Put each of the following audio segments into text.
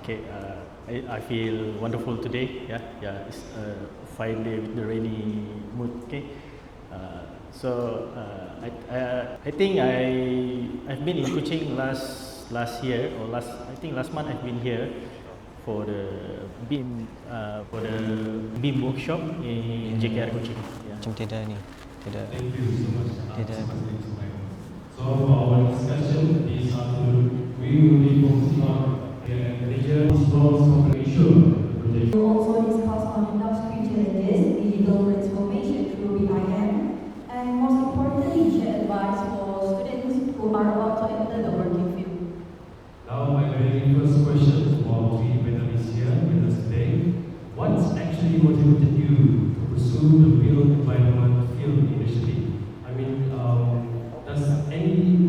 Okay, I feel wonderful today. It's a fine day with the rainy mood. Okay, I think I've been in Kuching last year or last month I've been here for the BIM workshop in JKR Kuching. Yeah. Macam tidak ni, tidak. Thank you so much. Tidak. So for our discussion this afternoon, we will be focusing on the major response comprehension project. We will also discuss on industry challenges, digital transformation through BIM, and most importantly, share advice for students who are about to enter the working field. Now my very first question for three panelists here with us today. What's actually motivated you to pursue the built environment field initially? I mean, does any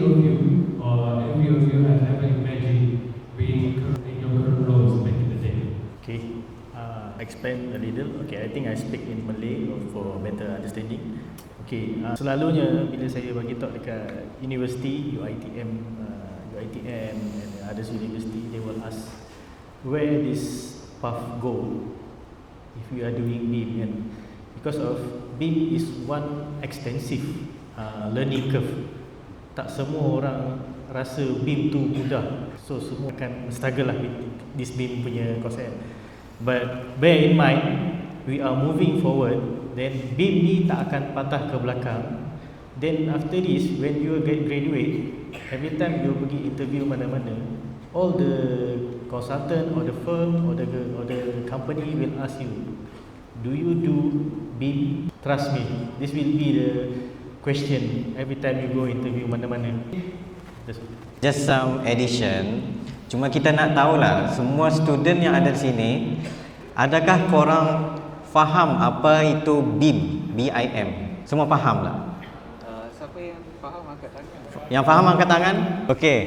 of you or every of you have ever imagined being in your current roles back in the day? Okay, explain a little. Okay, I think I speak in Malay for better understanding. Okay, selalunya bila saya bagi talk dekat university, UiTM and other university, they will ask where this path go if we are doing BIM, and because of BIM is one extensive learning curve. Tak semua orang rasa BIM tu mudah, so semua akan struggle lah with this BIM punya konsep. But bear in mind, we are moving forward, then BIM ni tak akan patah ke belakang. Then after this, when you get graduate, every time you pergi interview mana-mana, all the consultant or the firm or the company will ask you, do you do BIM? Trust me, this will be the question every time you go interview mana-mana. Just some addition. Cuma kita nak tahulah, semua student yang ada di sini, adakah korang faham apa itu BIM? BIM. Semua faham tak? Siapa yang faham angkat tangan? Yang faham angkat tangan? Okey.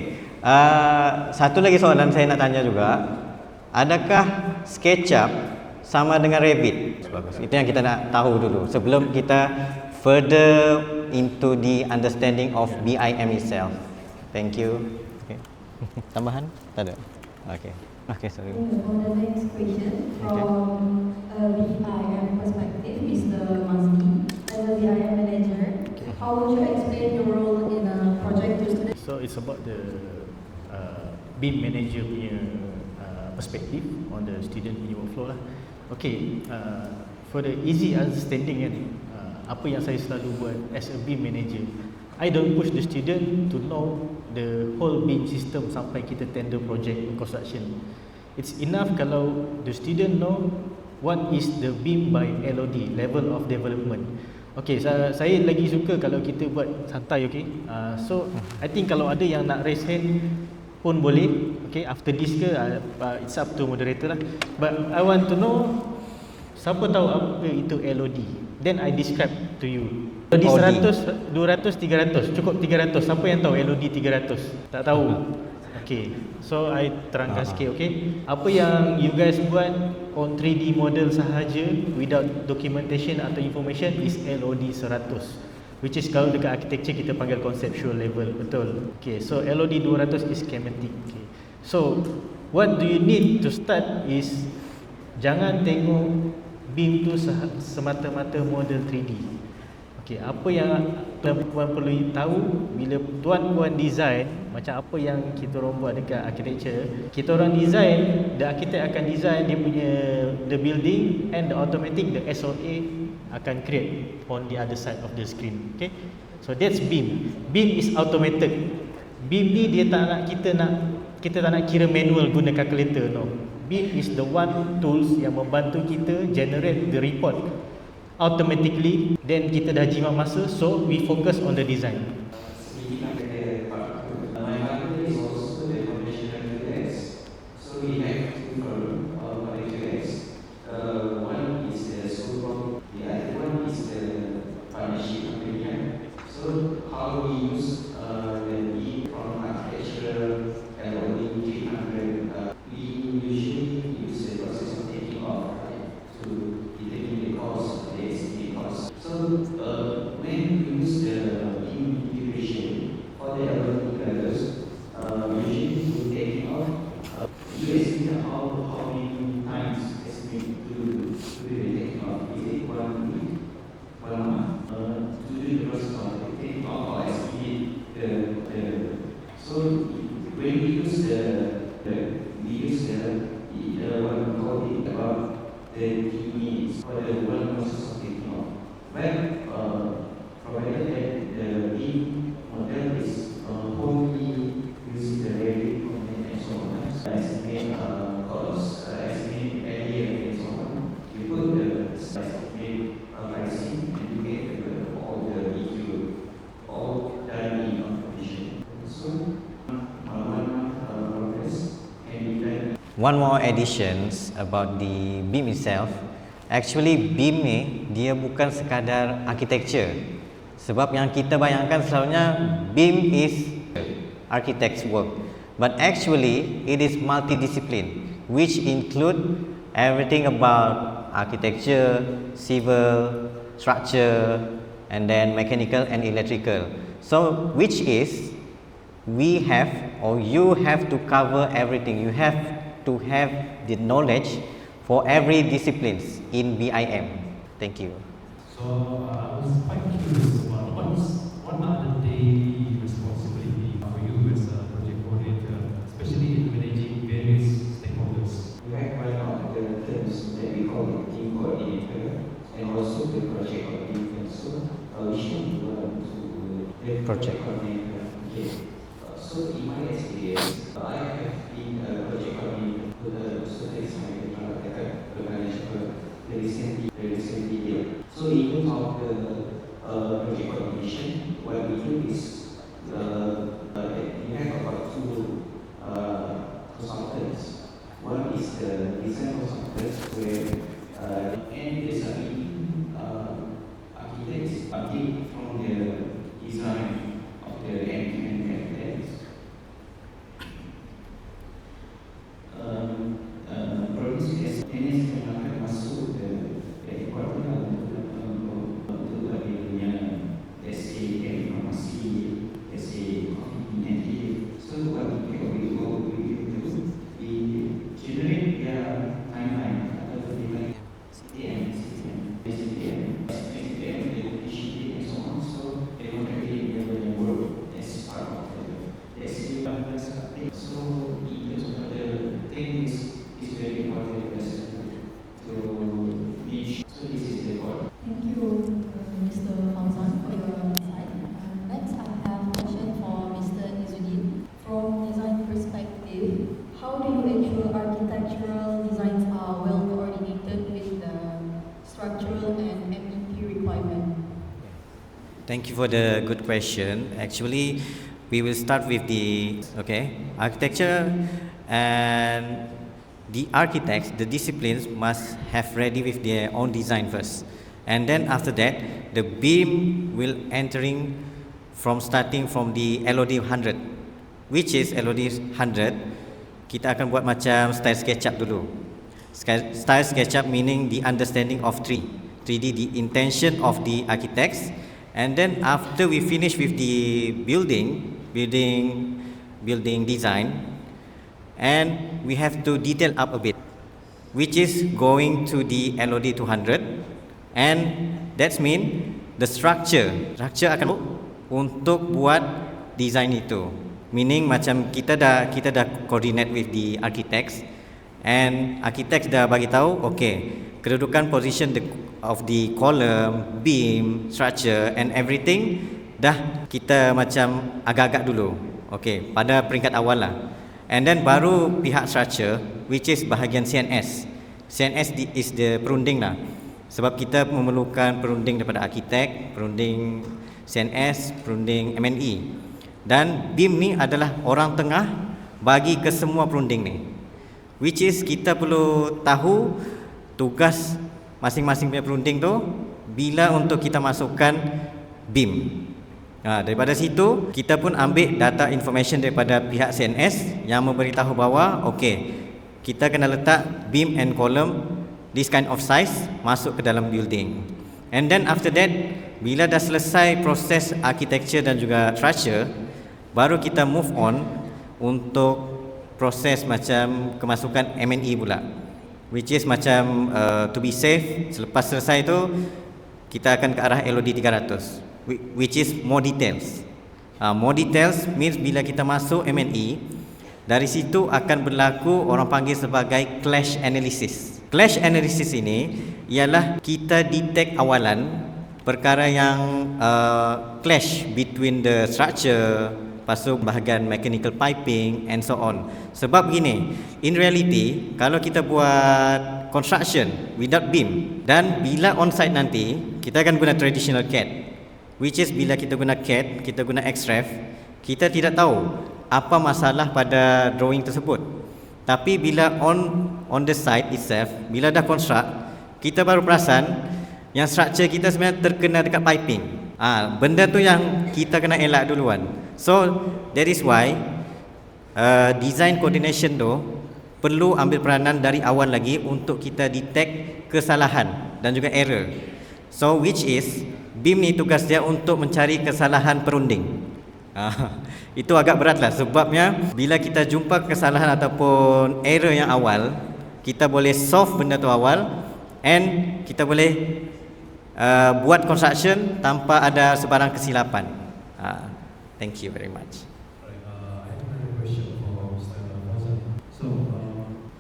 Satu lagi soalan saya nak tanya juga. Adakah SketchUp sama dengan Revit? Bagus. Itu yang kita nak tahu dulu sebelum kita further into the understanding of BIM itself. Thank you. Okay. Tambahan? Tak ada. Okay. Okay, sorry. On the next question, from a BIM perspective, Mr. Mazdi, as a BIM manager, how would you explain your role in a project to students? So it's about the BIM manager punya perspective on the student punya workflow lah. Okay, for the easy understanding kan, apa yang saya selalu buat as a BIM manager, I don't push the student to know the whole BIM system sampai kita tender project construction. It's enough kalau the student know what is the BIM by LOD, level of development. Okay, saya lagi suka kalau kita buat santai, okay. So I think kalau ada yang nak raise hand pun boleh, okay, after this ke, it's up to moderator lah. But I want to know, siapa tahu apa itu LOD? Then I describe to you. LOD 100, 200, 300, cukup 300. Siapa yang tahu LOD 300? Tak tahu? Okay, so I terangkan sikit, okay. Apa yang you guys buat on 3D model sahaja without documentation atau information is LOD 100, which is kalau dekat architecture kita panggil conceptual level, betul. Okay, so LOD 200 is schematic. Okay, so what do you need to start is, jangan tengok BIM tu semata-mata model 3D. Okay, apa yang tuan-puan perlu tahu bila tuan-puan design, macam apa yang kita orang buat dekat architecture, kita orang design, the architect akan design dia punya the building, and the automatic the SOA akan create on the other side of the screen. Okay, so that's BIM. BIM is automated. BIM ni dia tak nak kita tak nak kira manual guna calculator, no. BIM is the one tools yang membantu kita generate the report automatically. Then kita dah jimat masa, so we focus on the design. When we use the BIM we use what we call it about the key needs or the one process of taking off. Well, provided that the beam model is wholly using the Revit component and so on, estimate costs, estimate area and so on. You put the estimate pricing and you get all the EQ, all done in one condition. So, one more additions about the BIM itself. Actually BIM ni dia bukan sekadar architecture. Sebab yang kita bayangkan selalunya BIM is architect's work. But actually it is multidiscipline, which include everything about architecture, civil, structure, and then mechanical and electrical. So which is we have or you have to cover everything. You have to have the knowledge for every disciplines in BIM. Thank you. So I was quite curious about what are the daily responsibility for you as a project coordinator, especially in managing various stakeholders. We have one of the terms that we call it team coordinator and also the project coordinator. So we should go on to the project coordinator. Okay. So in my experience, I have been a project coordinator with a certain design the recently did. So in terms of the project coordination, what we do is we have about two consultants. One is the design consultant where and there's architects update from the design of the end-to-end architects. Produce NS akan masuk ke requirement untuk bagi punya SA informasi, SA confidentiality. So what we do, we generate their timeline atau timeline CTM, and so on. So they already have their work as part of the SA update. So in terms of the things is very important to reach. So this is the goal. Thank you, Mr. Fauzan, for your insight. Next, I have a question for Mr. Izzuddin. From design perspective, how do you ensure architectural designs are well coordinated with the structural and MEP requirement? Thank you for the good question. Actually, we will start with the architecture, and the architects, the disciplines must have ready with their own design first, and then after that the BIM will entering from starting from the LOD 100, which is LOD 100. Kita akan buat macam style SketchUp dulu. Style SketchUp meaning the understanding of 3D, the intention of the architects, and then after we finish with the building design, and we have to detail up a bit, which is going to the LOD 200, and that mean the structure akan untuk buat design itu, meaning macam kita dah coordinate with the architects, and architects dah bagi tahu kedudukan position of the column, beam, structure and everything dah kita macam agak-agak dulu pada peringkat awal lah. And then baru pihak structure, which is bahagian CNS is the perunding lah. Sebab kita memerlukan perunding daripada arkitek, perunding CNS, perunding MNE. Dan BIM ni adalah orang tengah bagi ke semua perunding ni. Which is kita perlu tahu tugas masing-masing punya perunding tu bila untuk kita masukkan BIM. Daripada situ kita pun ambil data information daripada pihak CNS yang memberitahu bahawa kita kena letak beam and column this kind of size masuk ke dalam building. And then after that, bila dah selesai proses architecture dan juga structure, baru kita move on untuk proses macam kemasukan M&E pula, which is macam to be safe. Selepas selesai tu kita akan ke arah LOD 300, which is more details. More details means bila kita masuk M&E, Dari situ akan berlaku orang panggil sebagai clash analysis. Clash analysis ini ialah kita detect awalan perkara yang clash between the structure, lepas tu bahagian mechanical piping and so on. Sebab begini, in reality kalau kita buat construction without beam dan bila on site nanti kita akan guna traditional CAD, which is bila kita guna CAD, kita guna XREF, kita tidak tahu apa masalah pada drawing tersebut. Tapi bila on the site itself, bila dah construct, kita baru perasan yang structure kita sebenarnya terkena dekat piping. Benda tu yang kita kena elak duluan. So that is why design coordination tu perlu ambil peranan dari awal lagi untuk kita detect kesalahan dan juga error. So which is BIM ni tugas dia untuk mencari kesalahan perunding. Itu agak beratlah sebabnya bila kita jumpa kesalahan ataupun error yang awal, kita boleh solve benda tu awal and kita boleh buat construction tanpa ada sebarang kesilapan. Thank you very much. I have another question for Mr. Fauzan. So,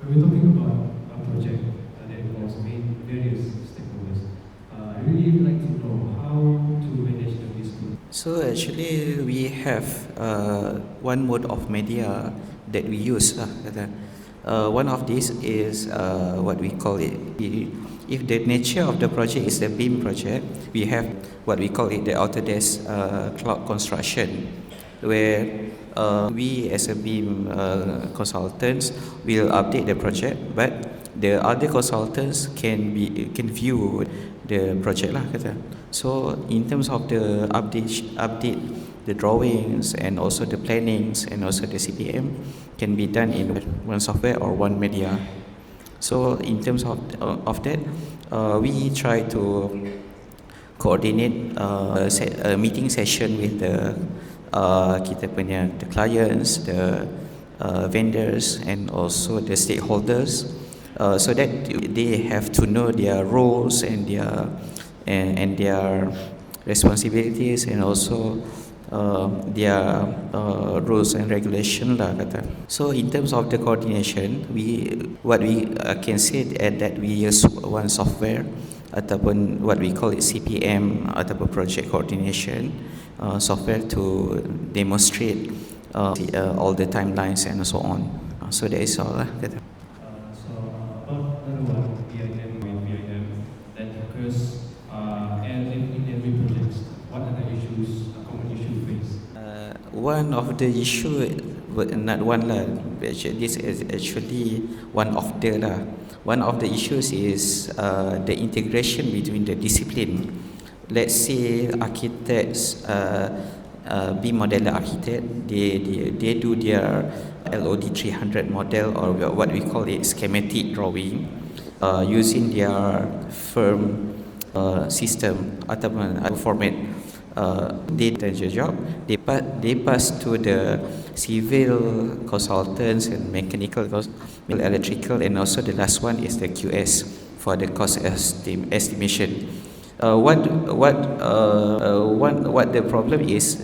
when we're talking about a project that involves various stakeholders, I really would like to know how to manage the dispute. So actually we have one mode of media that we use. One of these is what we call it. If the nature of the project is the BIM project, we have what we call it the Autodesk Cloud Construction, where we as a BIM consultants will update the project, but the other consultants can view the project lah kata. So in terms of the update the drawings and also the plannings and also the CPM can be done in one software or one media. So in terms of that, we try to coordinate a meeting session with the kita punya the clients, the vendors and also the stakeholders, so that they have to know their roles and their responsibilities and also their rules and regulation lah kata. So in terms of the coordination, what we can say that we use one software ataupun what we call it CPM ataupun project coordination software to demonstrate all the timelines and so on. So that is all lah kata. So about another one, BIM with BIM that occurs and in every project, what are the issues, common issue faced? One of the issue, not one lah, this is actually one of the lah. One of the issues is the integration between the discipline. Let's say architects, BIM modeler architect, they do their LOD 300 model or what we call it schematic drawing using their firm system ataupun format. They do their job. They pass to the civil consultants and mechanical, electrical, and also the last one is the QS for the cost estimation. What the problem is,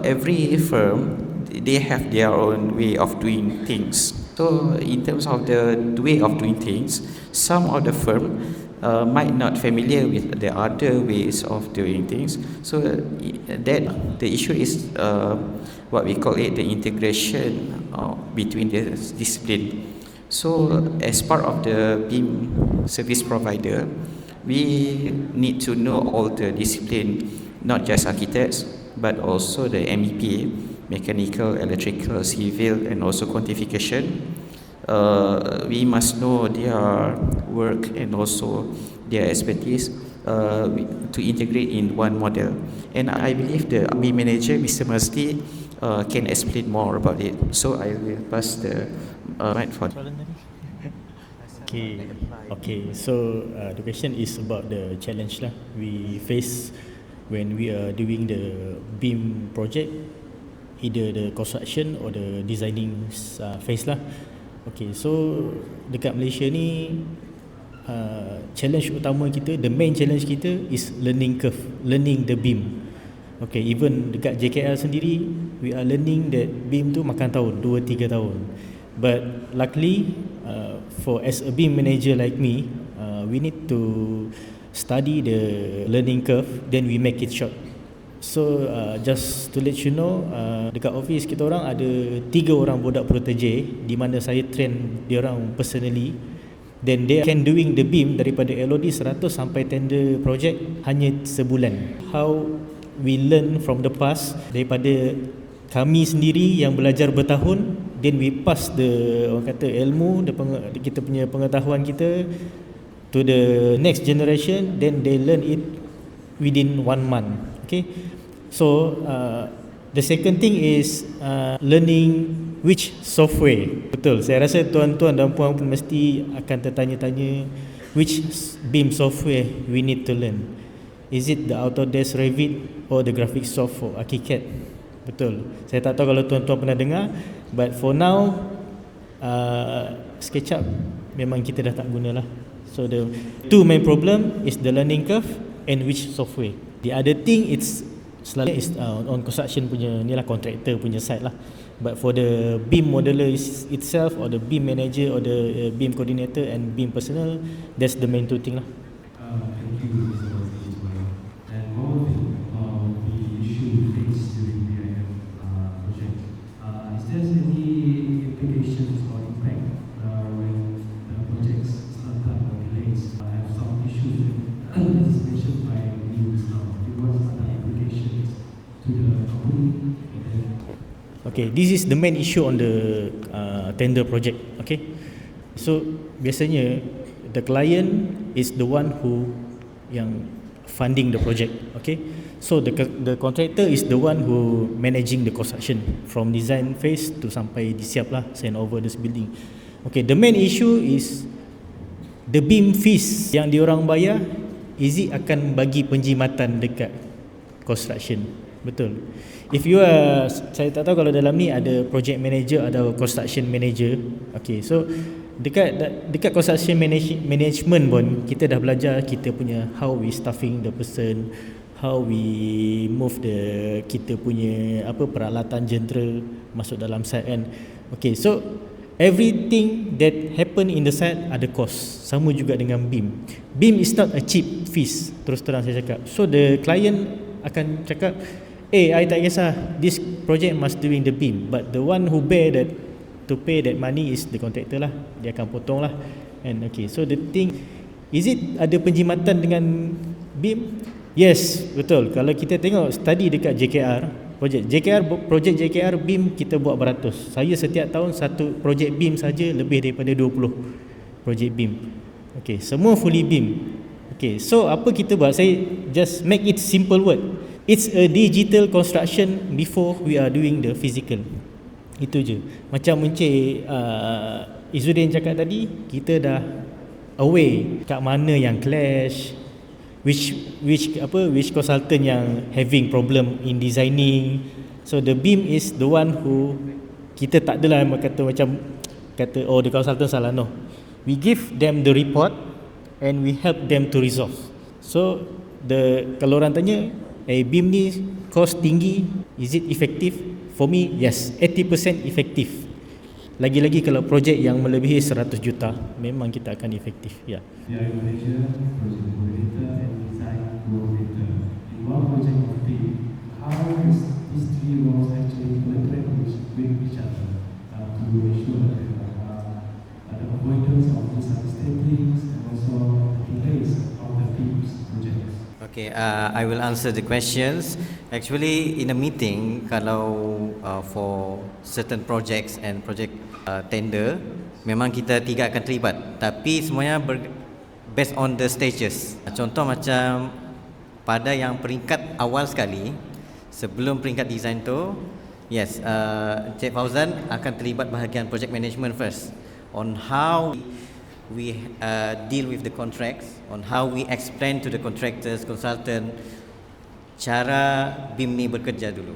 every firm they have their own way of doing things. So in terms of the way of doing things, some of the firm might not familiar with the other ways of doing things. So that the issue is what we call it the integration between the discipline. So as part of the BIM service provider, we need to know all the discipline, not just architects but also the MEP, mechanical, electrical, civil, and also quantification. We must know their work and also their expertise to integrate in one model. And I believe the BIM manager, Mr. Mazdi, can explain more about it. So I will pass the mic for. Okay. So the question is about the challenge lah we face when we are doing the BIM project, either the construction or the designing phase lah. Okay, so dekat Malaysia ni challenge utama kita, the main challenge kita is learning curve, learning the BIM. Okay, even dekat JKL sendiri we are learning that BIM tu makan tahun 2-3 tahun. But luckily for as a BIM manager like me, we need to study the learning curve, then we make it short. So just to let you know, dekat office kita orang ada 3 orang budak protege di mana saya train dia orang personally. Then they can doing the BIM daripada LOD 100 sampai tender project hanya sebulan. How we learn from the past daripada kami sendiri yang belajar bertahun, then we pass the orang kata ilmu, kita punya pengetahuan kita to the next generation, then they learn it within 1 month. Okay, so the second thing is learning which software. Betul, saya rasa tuan-tuan dan puan pun mesti akan tertanya-tanya which BIM software we need to learn. Is it the Autodesk Revit or the graphic soft for ArchiCAD? Betul, saya tak tahu kalau tuan-tuan pernah dengar, but for now SketchUp memang kita dah tak guna lah. So the two main problem is the learning curve and which software. The other thing it's selalu is on construction punya ni lah, contractor punya side lah. But for the BIM modeler itself or the BIM manager or the BIM coordinator and BIM personnel, that's the main two thing lah. Thank you, Mr. Ismail. And one more thing about the issue faced during the BIM project. Is there any implications or impact when the projects start up or delays? I have some issues as mentioned by you just now. What are the implications to the company? Okay, this is the main issue on the tender project. Okay, so biasanya the client is the one who yang funding the project. Okay, so the contractor is the one who managing the construction from design phase to sampai disiap lah, send over this building. Okay, the main issue is the BIM fees yang diorang bayar, is it akan bagi penjimatan dekat construction. Betul. If you are, saya tak tahu kalau dalam ni ada project manager, ada construction manager. Okay, so dekat construction management pun kita dah belajar kita punya how we staffing the person, how we move kita punya peralatan jentera masuk dalam site kan. Okay, so everything that happen in the site ada cost. Sama juga dengan BIM. BIM is not a cheap fees, terus terang saya cakap. So the client akan cakap, I tak kisah, this project must doing the BIM, but the one who bear that to pay that money is the contractor lah. Dia akan potong lah. And okay, so the thing, is it ada penjimatan dengan BIM? Yes, betul. Kalau kita tengok study dekat JKR, projek JKR BIM kita buat beratus. Saya setiap tahun satu projek BIM saja lebih daripada 20 projek BIM. Okay, semua fully BIM. Okay, so apa kita buat? Saya just make it simple word. It's a digital construction before we are doing the physical. Itu je. Macam Encik Izzuddin cakap tadi, kita dah aware kat mana yang clash, which consultant yang having problem in designing. So the BIM is the one who kita tak adalah kata oh the consultant salah. No, we give them the report and we help them to resolve. So kalau orang tanya, BIM ni cost tinggi, is it effective? For me, yes, 80% effective. Lagi-lagi kalau projek yang melebihi 100 juta, memang kita akan efektif. Ya. BIM manager, project coordinator and design coordinator. In one project of BIM, how is these three roles actually collaborate with each other to ensure that the avoidance of misunderstandings and also delays of the BIM's projects? Okay, I will answer the questions. Actually, in a meeting, kalau for certain projects and project tender, memang kita tiga akan terlibat. Tapi semuanya based on the stages. Contoh macam pada yang peringkat awal sekali, sebelum peringkat design tu, yes, Encik Fauzan akan terlibat bahagian project management first, on how we deal with the contracts, on how we explain to the contractors, consultant, cara BIM ni bekerja dulu.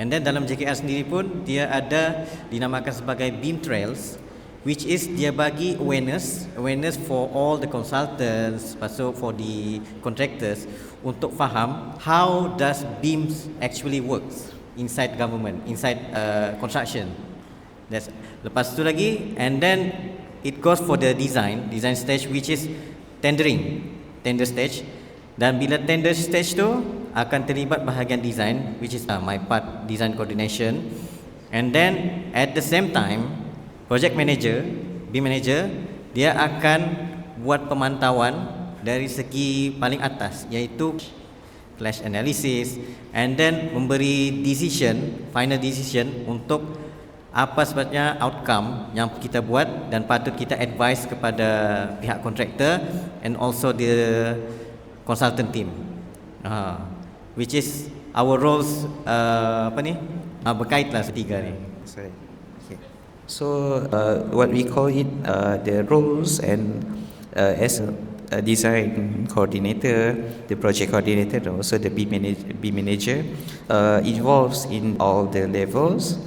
And then dalam JKR sendiri pun dia ada dinamakan sebagai BIM Trails, which is dia bagi awareness for all the consultants, also for the contractors, untuk faham how does BIM actually works. inside government, inside construction. That's lepas tu lagi, and then it goes for the design stage, which is tender stage. Dan bila tender stage tu akan terlibat bahagian design, which is my part, design coordination. And then at the same time, project manager, BIM manager, dia akan buat pemantauan dari segi paling atas, iaitu clash analysis, and then memberi final decision untuk apa sebabnya outcome yang kita buat dan patut kita advise kepada pihak kontraktor and also the consultant team, which is our roles berkaitlah setiga ni. Sorry. Okay. So what we call it the roles, and as a design coordinator, the project coordinator, and also the B manager involves in all the levels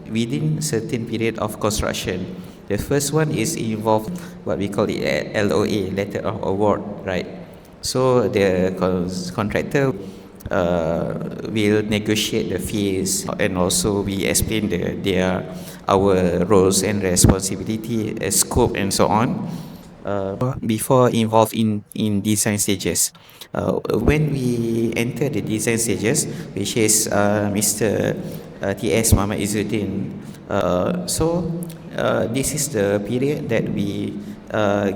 within certain period of construction. The first one is involved what we call it LOA, letter of award, right? So the contractor will negotiate the fees, and also we explain our roles and responsibility, scope, and so on. Before involved in design stages, when we enter the design stages, which is Mr. T.S. Muhammad Izzuddin, so this is the period that we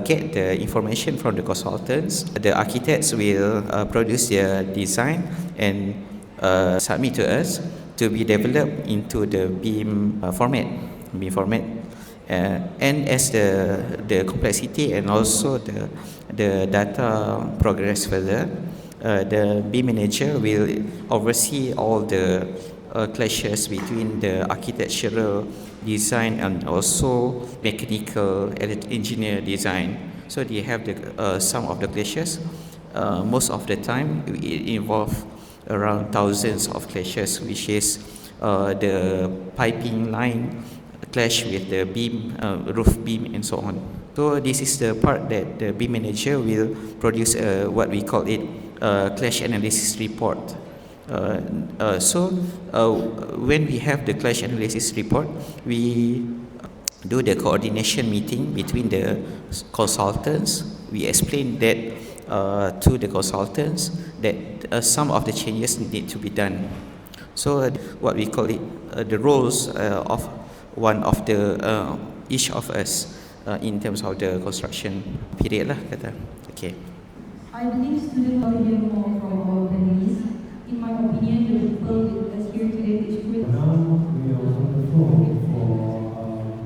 get the information from the consultants. The architects will produce their design and submit to us to be developed into the BIM format. And as the complexity and also the data progress further, the BIM manager will oversee all the clashes between the architectural design and also mechanical engineer design. So they have some of the clashes. Most of the time it involve around thousands of clashes, which is the piping line clash with the beam, roof beam, and so on. So this is the part that the BIM manager will produce what we call it clash analysis report. When we have the clash analysis report, we do the coordination meeting between the consultants. We explain that to the consultants that some of the changes need to be done. So what we call it the roles of one of the each of us in terms of the construction period lah kata. Okay. I believe students will hear more from our panelists. In my opinion, the people with us here today is good. Now we are on the phone for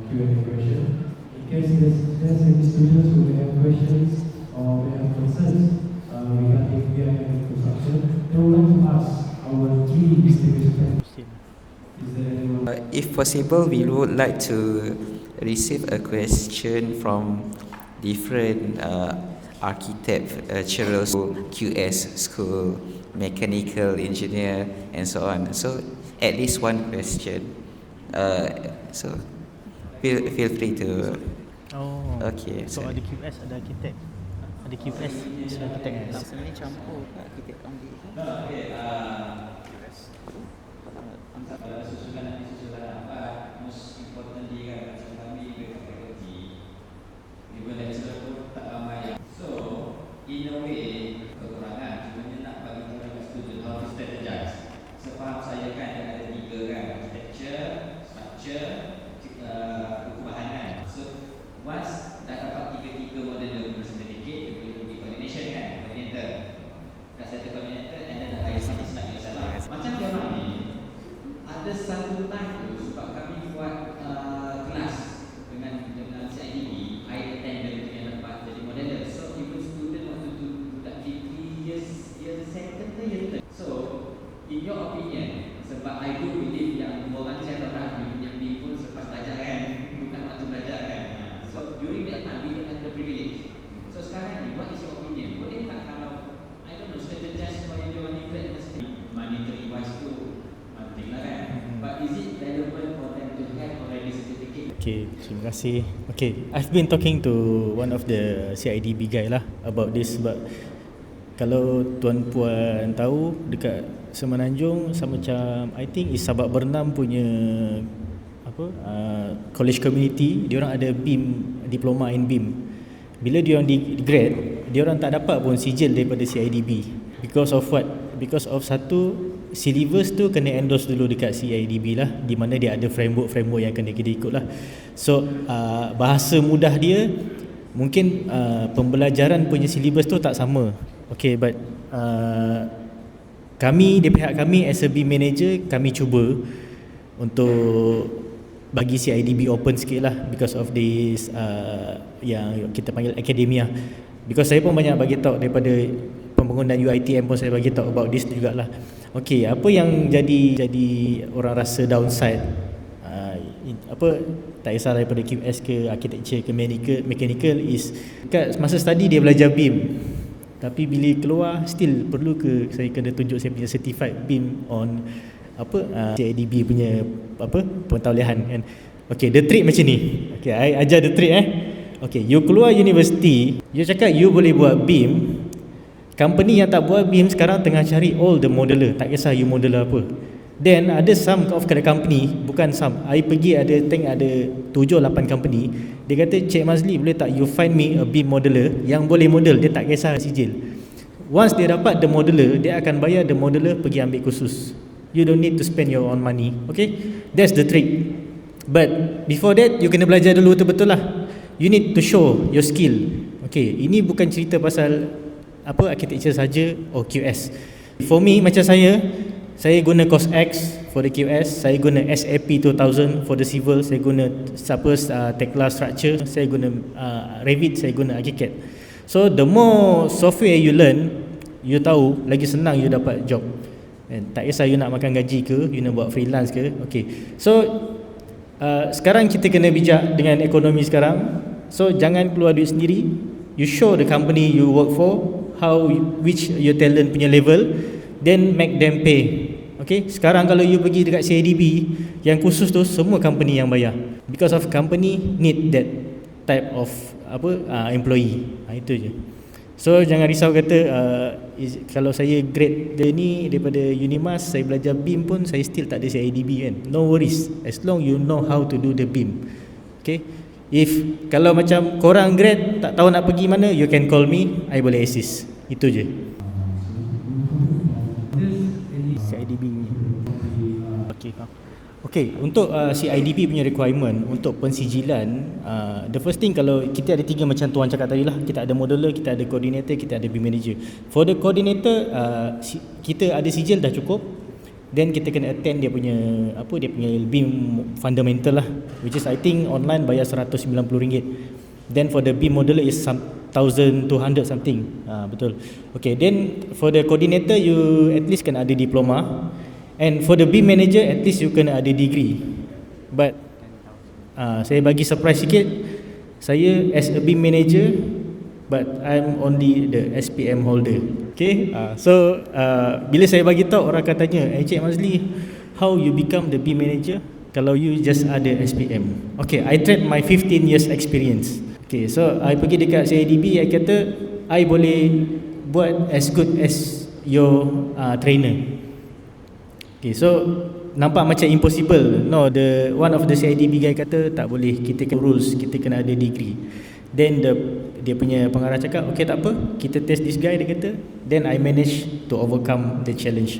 Q&A question. In case there's any students who may have questions or may have concerns regarding BIM construction, they would like to ask our three distinguished panelists. Is there anyone? If possible, we would like to receive a question from different architectural school, QS school, mechanical engineer, and so on. So at least one question. So feel free to. Oh. Okay. So ada QS, ada arkitek. Ada QS, ada arkitek. Sebenarnya campur arkitek ambil. In a way, kekurangan cuma nak bagi orang student how to strategize. Sepaham saya kan ada tiga kan, architecture, structure, perkubahanan. So once dah dapat tiga-tiga model dia certificate, dia boleh pergi coordination kan, coordinator. Dah settle coordinator, and then hire somebody start yourself. Macam dia orang ni, ada satu time tu sebab kami buat kelas dengan CIDB, I attend dia punya tempat jadi modeler. So even student waktu tu budak degree year second ke year third. So in your opinion, sebab I do believe yang volunteer orang yang ni pun sempat belajar kan, bukan waktu belajar kan. So during that time we had the privilege. So sekarang ni, what is your opinion? Boleh tak kalau I don't know strategize supaya dia orang ni monetary wise tu penting lah kan? But is it relevant for them to have already certificate? Okay, terima kasih. Okay, I've been talking to one of the CIDB guy lah about this, but kalau tuan puan tahu dekat Semenanjung sama macam I think is Sabak Bernam punya college community, diorang ada BIM, diploma in BIM. Bila diorang di grad, diorang tak dapat pun sijil daripada CIDB. Because of what? Because of satu, syllabus tu kena endorse dulu dekat CIDB lah, di mana dia ada framework yang kena kita ikut lah. So bahasa mudah dia mungkin pembelajaran punya syllabus tu tak sama. Okay, but kami, di pihak kami as a BIM manager, kami cuba untuk bagi CIDB open sikit lah, because of this yang kita panggil akademia. Because saya pun banyak bagi tahu daripada pembangunan UiTM pun saya bagi tahu about this jugalah. Okay, apa yang jadi orang rasa downside, tak kisah daripada QS ke architecture ke mechanical is kat masa study dia belajar BIM, tapi bila keluar still perlu ke saya kena tunjuk saya punya certified BIM on CIDB punya pengetahuan kan. Okay, the trick macam ni. Okay, I ajar the trick Okay, you keluar universiti, you cakap you boleh buat BIM. Company yang tak buat BIM sekarang tengah cari all the modeler, tak kisah you modeler apa. Then ada some of the company, bukan some, I pergi ada 7-8 company, dia kata, Cik Mazli boleh tak you find me a BIM modeler yang boleh model, dia tak kisah sijil. Once dia dapat the modeler, dia akan bayar the modeler pergi ambil kursus. You don't need to spend your own money. Okay, that's the trick. But before that, you kena belajar dulu betul-betul lah. You need to show your skill. Okay, ini bukan cerita pasal architecture saja or QS. For me, macam saya guna course X for the QS, saya guna SAP 2000 for the civil, saya guna Tekla structure, saya guna Revit, saya guna ArchiCAD. So the more software you learn, you tahu lagi senang you dapat job. And tak kisah you nak makan gaji ke, you nak buat freelance ke. Okay, so sekarang kita kena bijak dengan ekonomi sekarang. So jangan keluar duit sendiri. You show the company you work for which your talent punya level, then make them pay. Okay, sekarang kalau you pergi dekat CIDB yang khusus tu, semua company yang bayar, because of company need that type of employee. Itu je. So jangan risau kata kalau saya grade dia ni daripada Unimas, saya belajar BIM pun saya still tak ada CIDB kan. No worries, as long you know how to do the BIM. Okay, if kalau macam korang grade tak tahu nak pergi mana, you can call me, I boleh assist. Itu je. CIDB. Okay, untuk CIDB punya requirement untuk pensijilan, the first thing, kalau kita ada 3 macam tuan cakap tadi lah, kita ada modeler, kita ada coordinator, kita ada BIM manager. For the coordinator, kita ada sijil dah cukup. Then kita kena attend dia punya BIM fundamental lah, which is I think online bayar RM190. Then for the BIM modeler is 1,200 something. Betul. Okay, then for the coordinator you at least kena ada diploma. And for the BIM manager, at least you kena ada degree. But saya bagi surprise sikit, saya as a BIM manager, but I'm only the SPM holder. Okay, so bila saya bagi tahu, orang akan tanya, Cik Mazli, how you become the BIM manager kalau you just ada SPM? Okay, I tried my 15 years experience. Okay, so I pergi dekat CIDB, I kata I boleh buat as good as your trainer. Okay, so nampak macam impossible. No, one of the CIDB guy kata tak boleh, kita kena rules, kita kena ada degree. Then dia punya pengarah cakap, okay tak apa, kita test this guy, dia kata. Then I managed to overcome the challenge.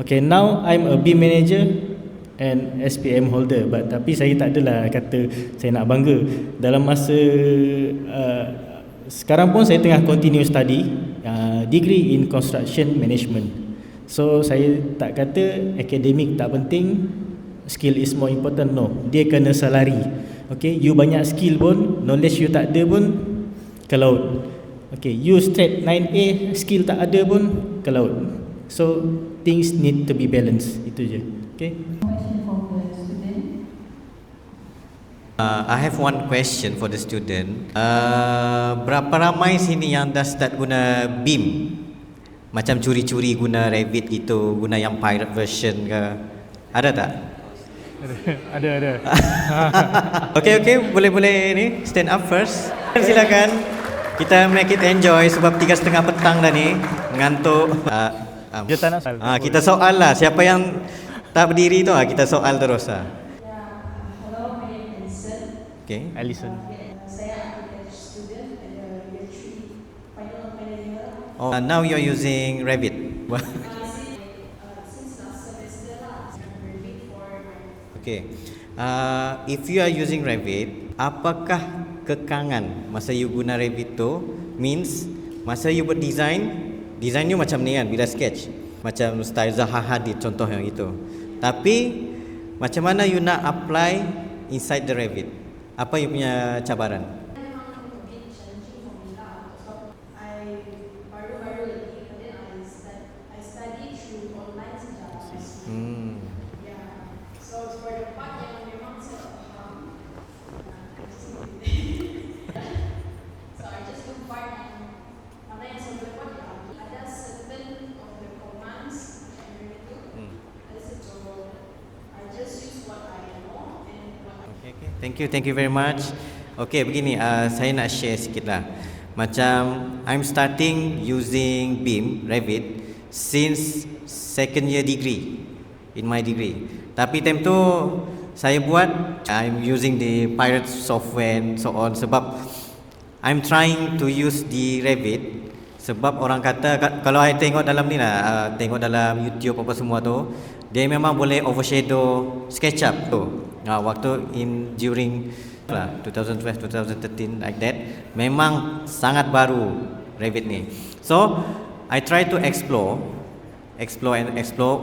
Okay, now I'm a BIM manager and SPM holder, but tapi saya tak adalah kata saya nak bangga. Dalam masa sekarang pun saya tengah continue study degree in construction management. So saya tak kata akademik tak penting, skill is more important. No, dia kena salary. Okay, you banyak skill pun, knowledge you tak ada pun, kalau okay, you straight 9A, skill tak ada pun, kalau. So things need to be balanced. Itu je. Okay. I have one question for the student. Berapa ramai sini yang dah start guna BIM? Macam curi-curi guna Revit gitu, guna yang pirate version ke? Ada tak? Ada. Okay, boleh ni stand up first. Silakan. Kita make it enjoy sebab 3:30 petang dah ni, mengantuk. Dia tak nak soal. Kita soal lah. Siapa yang tak berdiri tu kita soal terus lah. Hello, my name is Alison. Okay. Alison. Saya architecture student at the year 3 final year. Now you're using Revit. Since last semester lah, I'm Revit for my. Okay. If you are using Revit, apakah kekangan masa you guna Revit tu? Means masa you buat design you macam ni kan, bila sketch macam style Zaha Hadid contoh yang itu. Tapi macam mana you nak apply inside the Revit? Apa you punya cabaran? Memang a bit challenging for me lah. So I baru-baru lagi, and then I study through online saja. Yeah. So for the part yang memang saya tak faham, so I just look part yang mana yang saya boleh buat ya. Ada certain of the commands yang itu. So I just use what I know and what I. Okay. Thank you very much. Okay, begini, saya nak share sikit lah. Macam I'm starting using BIM, Revit since second year degree, in my degree. Tapi time tu saya buat, I'm using the pirate software and so on sebab I'm trying to use the Revit. Sebab orang kata, kalau saya tengok dalam ni lah, tengok dalam YouTube apa semua tu, dia memang boleh overshadow SketchUp tu. Waktu during 2012, 2013 like that, memang sangat baru Revit ni. So I try to explore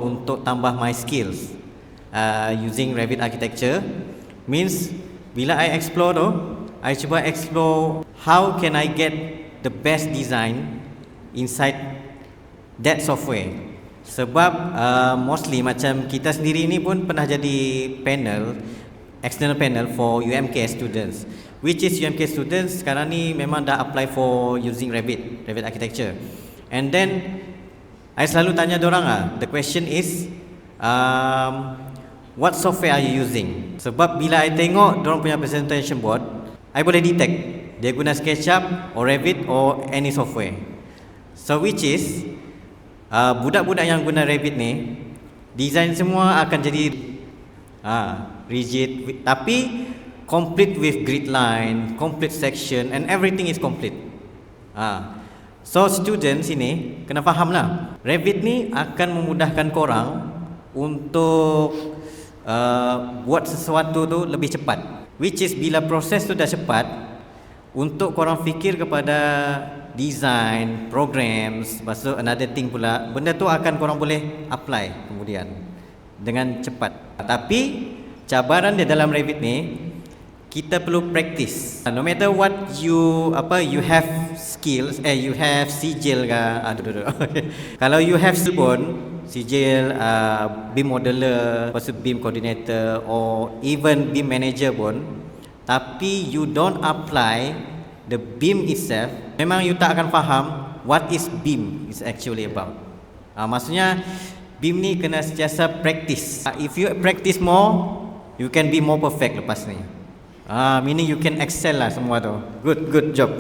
untuk tambah my skills using Revit architecture. Means bila I explore tu, I cuba explore how can I get the best design inside that software. Sebab mostly macam kita sendiri ni pun pernah jadi external panel for UMK students, which is UMK students sekarang ni memang dah apply for using Revit architecture. And then I selalu tanya dorang the question is what software are you using? Sebab bila I tengok dorang punya presentation board, I boleh detect dia guna SketchUp or Revit or any software. So which is budak-budak yang guna Revit ni, design semua akan jadi rigid, tapi complete with grid line, complete section and everything is complete. So students ini kena faham lah, Revit ni akan memudahkan korang untuk buat sesuatu tu lebih cepat. Which is bila proses tu dah cepat, untuk korang fikir kepada design, programs, lepas tu another thing pula, benda tu akan korang boleh apply kemudian dengan cepat. Tapi cabaran dia dalam Revit ni, kita perlu practice. No matter what you have skills, you have sijil ke, kalau you have sijil BIM modeler, lepas tu BIM coordinator or even BIM manager pun, tapi you don't apply the BIM itself, memang you tak akan faham what is BIM is actually about. Maksudnya BIM ni kena sentiasa practice. If you practice more, you can be more perfect lepas ni. Meaning you can excel lah semua tu. Good job.